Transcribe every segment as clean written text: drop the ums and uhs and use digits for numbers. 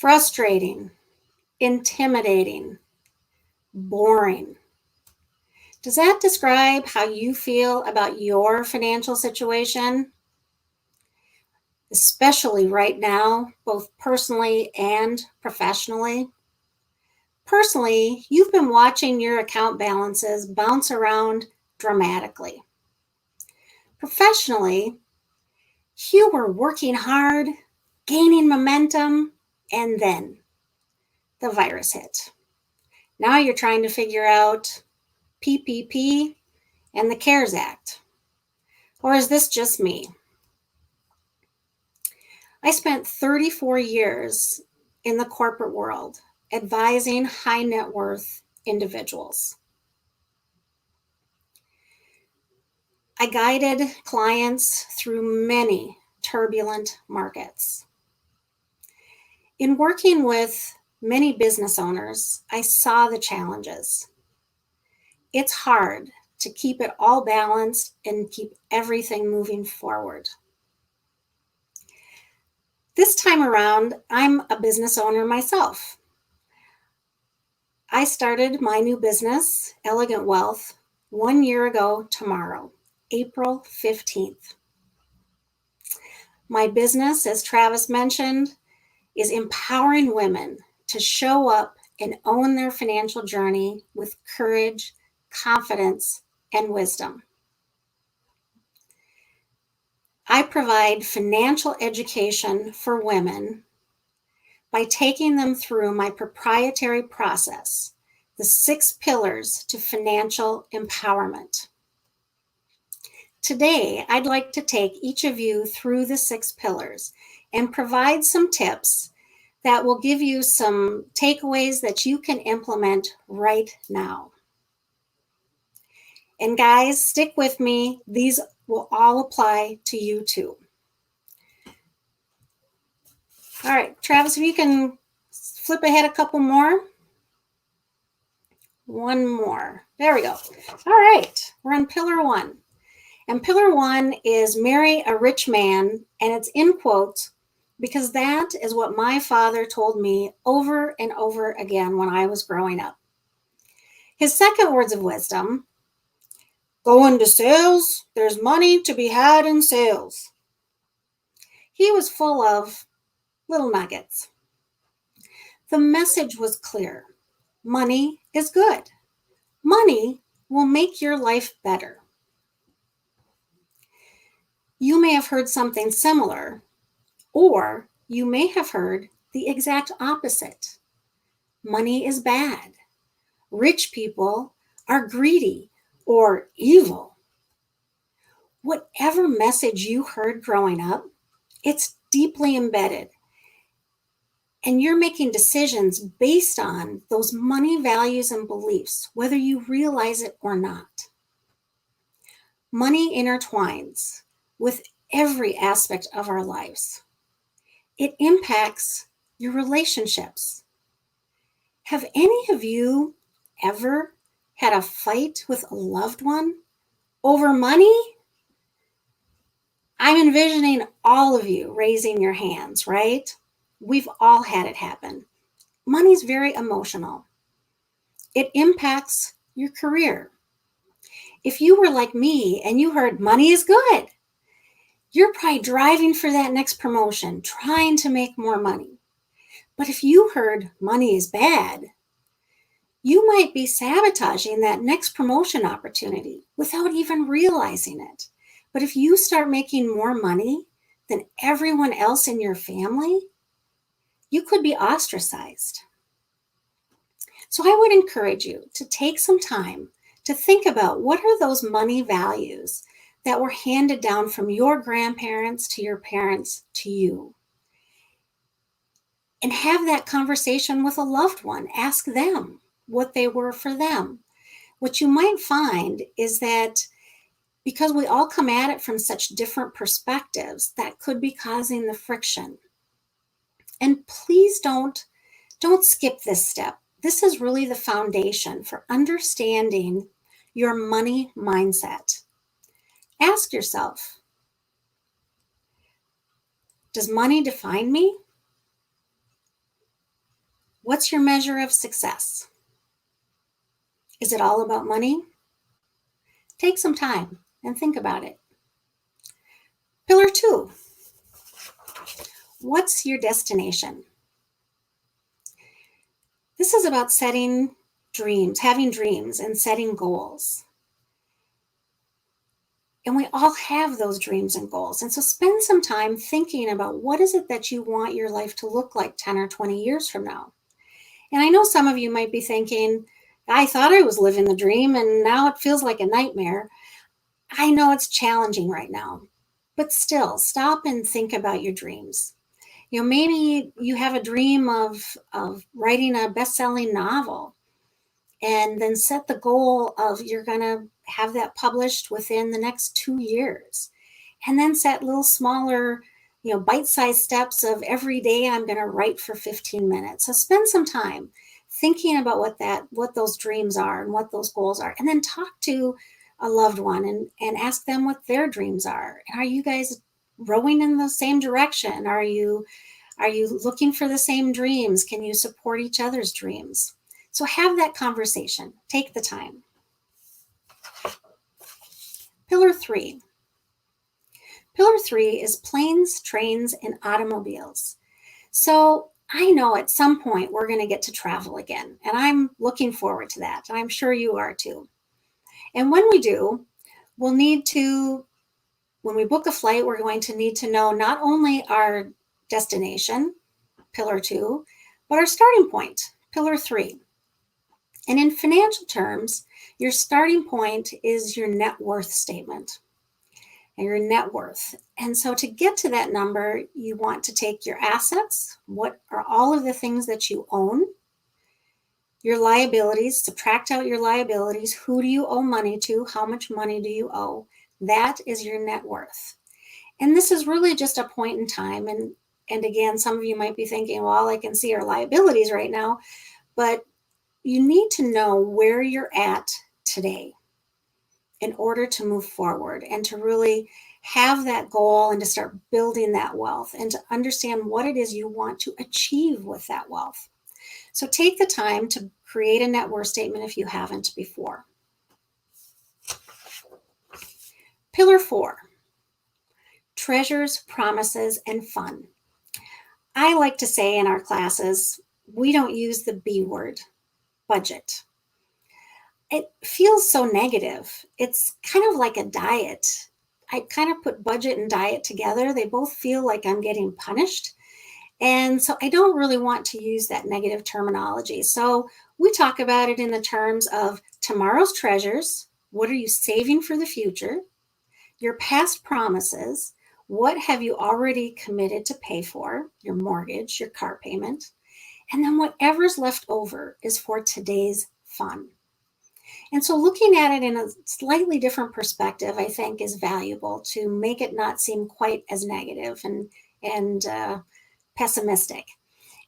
frustrating, intimidating, boring. Does that describe how you feel about your financial situation? Especially right now, both personally and professionally. Personally, you've been watching your account balances bounce around dramatically. Professionally, you were working hard, gaining momentum, and then the virus hit. Now you're trying to figure out PPP and the CARES Act. Or is this just me? I spent 34 years in the corporate world advising high net worth individuals. I guided clients through many turbulent markets. In working with many business owners, I saw the challenges. It's hard to keep it all balanced and keep everything moving forward. This time around, I'm a business owner myself. I started my new business, Ellegant Wealth, 1 year ago tomorrow, April 15th. My business, as Travis mentioned, is empowering women to show up and own their financial journey with courage, confidence, and wisdom. I provide financial education for women by taking them through my proprietary process, the 6 pillars to financial empowerment. Today, I'd like to take each of you through the 6 pillars and provide some tips that will give you some takeaways that you can implement right now. And guys, stick with me. These will all apply to you too. All right, Travis, if you can flip ahead a couple more. One more. There we go. All right, we're on pillar 1. And pillar 1 is marry a rich man, and it's in quotes because that is what my father told me over and over again when I was growing up. His second words of wisdom: go into sales, there's money to be had in sales. He was full of little nuggets. The message was clear. Money is good. Money will make your life better. You may have heard something similar, or you may have heard the exact opposite. Money is bad. Rich people are greedy or evil. Whatever message you heard growing up, it's deeply embedded. And you're making decisions based on those money values and beliefs, whether you realize it or not. Money intertwines with every aspect of our lives. It impacts your relationships. Have any of you ever had a fight with a loved one over money? I'm envisioning all of you raising your hands, right? We've all had it happen. Money's very emotional. It impacts your career. If you were like me and you heard money is good, you're probably driving for that next promotion, trying to make more money. But if you heard money is bad, you might be sabotaging that next promotion opportunity without even realizing it. But if you start making more money than everyone else in your family, you could be ostracized. So I would encourage you to take some time to think about what are those money values that were handed down from your grandparents to your parents to you. And have that conversation with a loved one. Ask them what they were for them. What you might find is that because we all come at it from such different perspectives, that could be causing the friction. And please don't skip this step. This is really the foundation for understanding your money mindset. Ask yourself, does money define me? What's your measure of success? Is it all about money? Take some time and think about it. Pillar 2, what's your destination? This is about setting dreams, having dreams and setting goals. And we all have those dreams and goals. And so spend some time thinking about what is it that you want your life to look like 10 or 20 years from now. And I know some of you might be thinking, I thought I was living the dream and now it feels like a nightmare. I know it's challenging right now, but still stop and think about your dreams. Maybe you have a dream of writing a best-selling novel, and then set the goal of you're going to have that published within the next 2 years. And then set little smaller, bite-sized steps of every day I'm going to write for 15 minutes. So spend some time thinking about what those dreams are and what those goals are. And then talk to a loved one and ask them what their dreams are. And are you guys rowing in the same direction? Are you looking for the same dreams? Can you support each other's dreams? So have that conversation. Take the time. Pillar 3. Pillar 3 is planes, trains, and automobiles. So I know at some point we're going to get to travel again, and I'm looking forward to that, and I'm sure you are too. And when we do, when we book a flight, we're going to need to know not only our destination, pillar 2, but our starting point, pillar 3. And in financial terms, your starting point is your net worth statement and your net worth. And so to get to that number, you want to take your assets, what are all of the things that you own, your liabilities, subtract out your liabilities, who do you owe money to, how much money do you owe? That is your net worth. And this is really just a point in time. And again, some of you might be thinking, well, I can see our liabilities right now, but you need to know where you're at today in order to move forward and to really have that goal and to start building that wealth and to understand what it is you want to achieve with that wealth. So take the time to create a net worth statement if you haven't before. Pillar 4, treasures, promises, and fun. I like to say in our classes, we don't use the B word, budget. It feels so negative. It's kind of like a diet. I kind of put budget and diet together. They both feel like I'm getting punished. And so I don't really want to use that negative terminology. So we talk about it in the terms of tomorrow's treasures. What are you saving for the future? Your past promises. What have you already committed to pay for? Your mortgage, your car payment. And then whatever's left over is for today's fun. And so looking at it in a slightly different perspective, I think, is valuable to make it not seem quite as negative and pessimistic.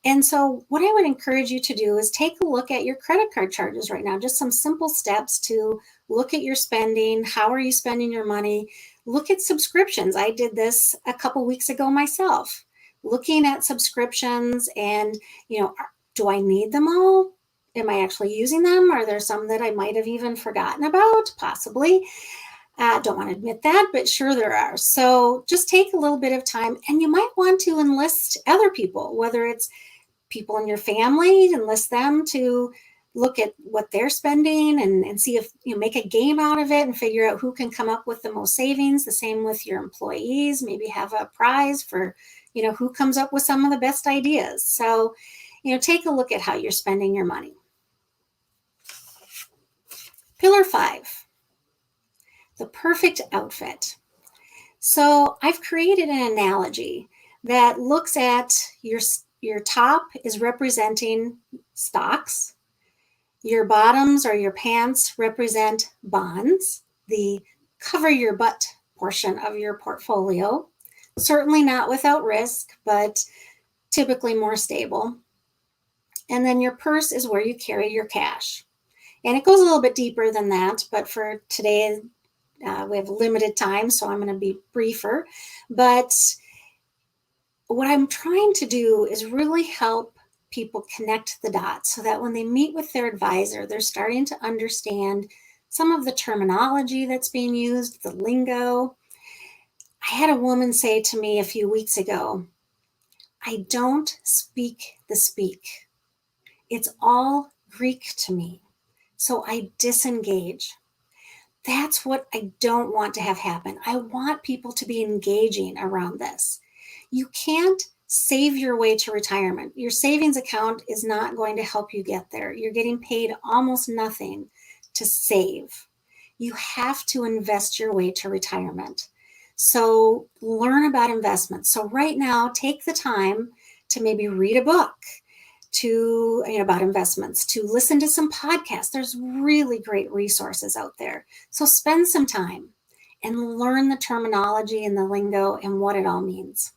And so what I would encourage you to do is take a look at your credit card charges right now, just some simple steps to look at your spending. How are you spending your money? Look at subscriptions. I did this a couple weeks ago myself, looking at subscriptions and, do I need them all? Am I actually using them? Are there some that I might have even forgotten about? Possibly. Don't want to admit that, but sure there are. So just take a little bit of time, and you might want to enlist other people, whether it's people in your family, enlist them to look at what they're spending and see if make a game out of it and figure out who can come up with the most savings. The same with your employees, maybe have a prize for, who comes up with some of the best ideas. So, take a look at how you're spending your money. Pillar 5, the perfect outfit. So I've created an analogy that looks at your top is representing stocks. Your bottoms or your pants represent bonds, the cover your butt portion of your portfolio. Certainly not without risk, but typically more stable. And then your purse is where you carry your cash. And it goes a little bit deeper than that, but for today, we have limited time, so I'm going to be briefer. But what I'm trying to do is really help people connect the dots so that when they meet with their advisor, they're starting to understand some of the terminology that's being used, the lingo. I had a woman say to me a few weeks ago, I don't speak the speak. It's all Greek to me. So I disengage. That's what I don't want to have happen. I want people to be engaging around this. You can't save your way to retirement. Your savings account is not going to help you get there. You're getting paid almost nothing to save. You have to invest your way to retirement. So learn about investments. So right now, take the time to maybe read a book about investments, to listen to some podcasts. There's really great resources out there. So spend some time and learn the terminology and the lingo and what it all means.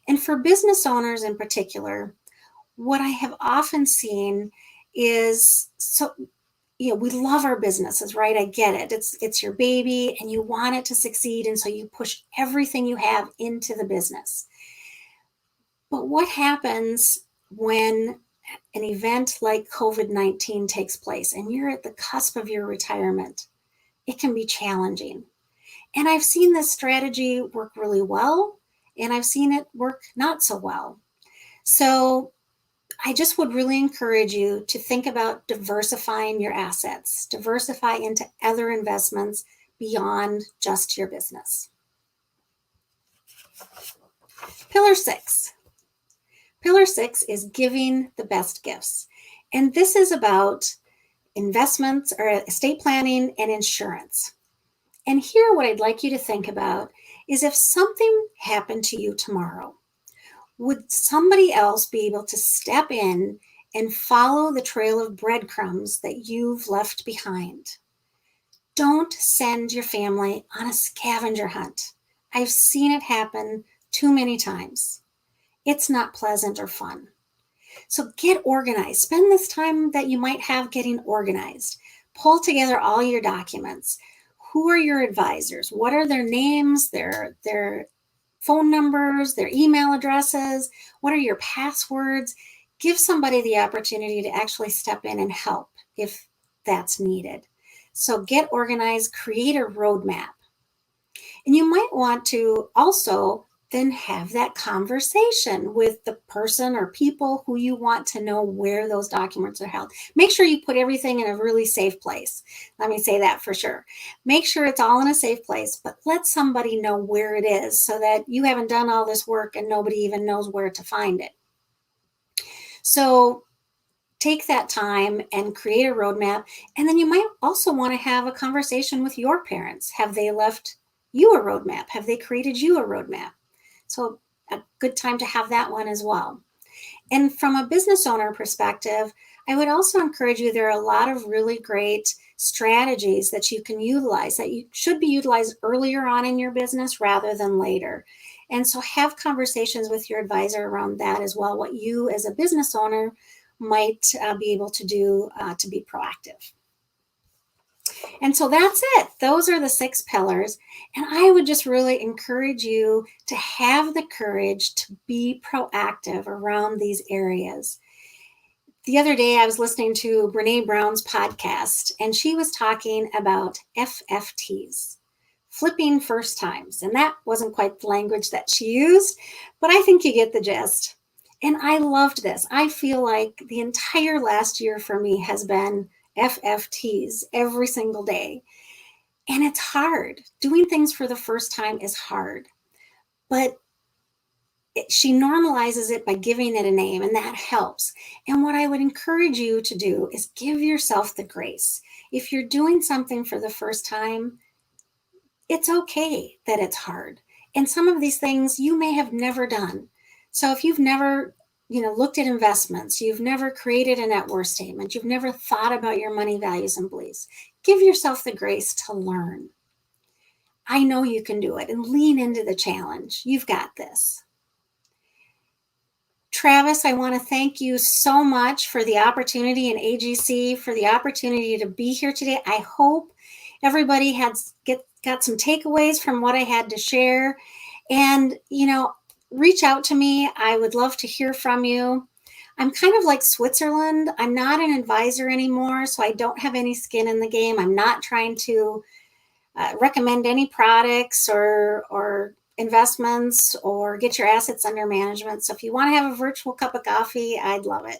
And for business owners in particular, what I have often seen is we love our businesses, right? I get it. It's your baby and you want it to succeed. And so you push everything you have into the business. But what happens when an event like COVID-19 takes place and you're at the cusp of your retirement? It can be challenging. And I've seen this strategy work really well, and I've seen it work not so well. So I just would really encourage you to think about diversifying your assets, diversify into other investments beyond just your business. Pillar 6. Pillar 6 is giving the best gifts. And this is about investments or estate planning and insurance. And here, what I'd like you to think about is if something happened to you tomorrow, would somebody else be able to step in and follow the trail of breadcrumbs that you've left behind? Don't send your family on a scavenger hunt. I've seen it happen too many times. It's not pleasant or fun. So get organized. Spend this time that you might have getting organized. Pull together all your documents. Who are your advisors? What are their names, their phone numbers, their email addresses? What are your passwords? Give somebody the opportunity to actually step in and help if that's needed. So get organized, create a roadmap. And you might want to also then have that conversation with the person or people who you want to know where those documents are held. Make sure you put everything in a really safe place. Let me say that for sure. Make sure it's all in a safe place, but let somebody know where it is so that you haven't done all this work and nobody even knows where to find it. So take that time and create a roadmap. And then you might also want to have a conversation with your parents. Have they left you a roadmap? Have they created you a roadmap? So a good time to have that one as well. And from a business owner perspective, I would also encourage you, there are a lot of really great strategies that you can utilize that you should be utilized earlier on in your business rather than later. And so have conversations with your advisor around that as well, what you as a business owner might be able to do to be proactive. And so that's it. Those are the 6 pillars. And I would just really encourage you to have the courage to be proactive around these areas. The other day, I was listening to Brene Brown's podcast, and she was talking about FFTs, flipping first times. And that wasn't quite the language that she used, but I think you get the gist. And I loved this. I feel like the entire last year for me has been FFTs every single day. And it's hard. Doing things for the first time is hard. But she normalizes it by giving it a name, and that helps. And what I would encourage you to do is give yourself the grace. If you're doing something for the first time, it's okay that it's hard. And some of these things you may have never done. So if you've never looked at investments, you've never created a net worth statement, you've never thought about your money values and beliefs, give yourself the grace to learn. I know you can do it, and lean into the challenge. You've got this. Travis, I want to thank you so much for the opportunity, and AGC for the opportunity to be here today. I hope everybody got some takeaways from what I had to share. And, reach out to me. I would love to hear from you. I'm kind of like Switzerland. I'm not an advisor anymore, so I don't have any skin in the game. I'm not trying to recommend any products or investments or get your assets under management. So if you want to have a virtual cup of coffee, I'd love it.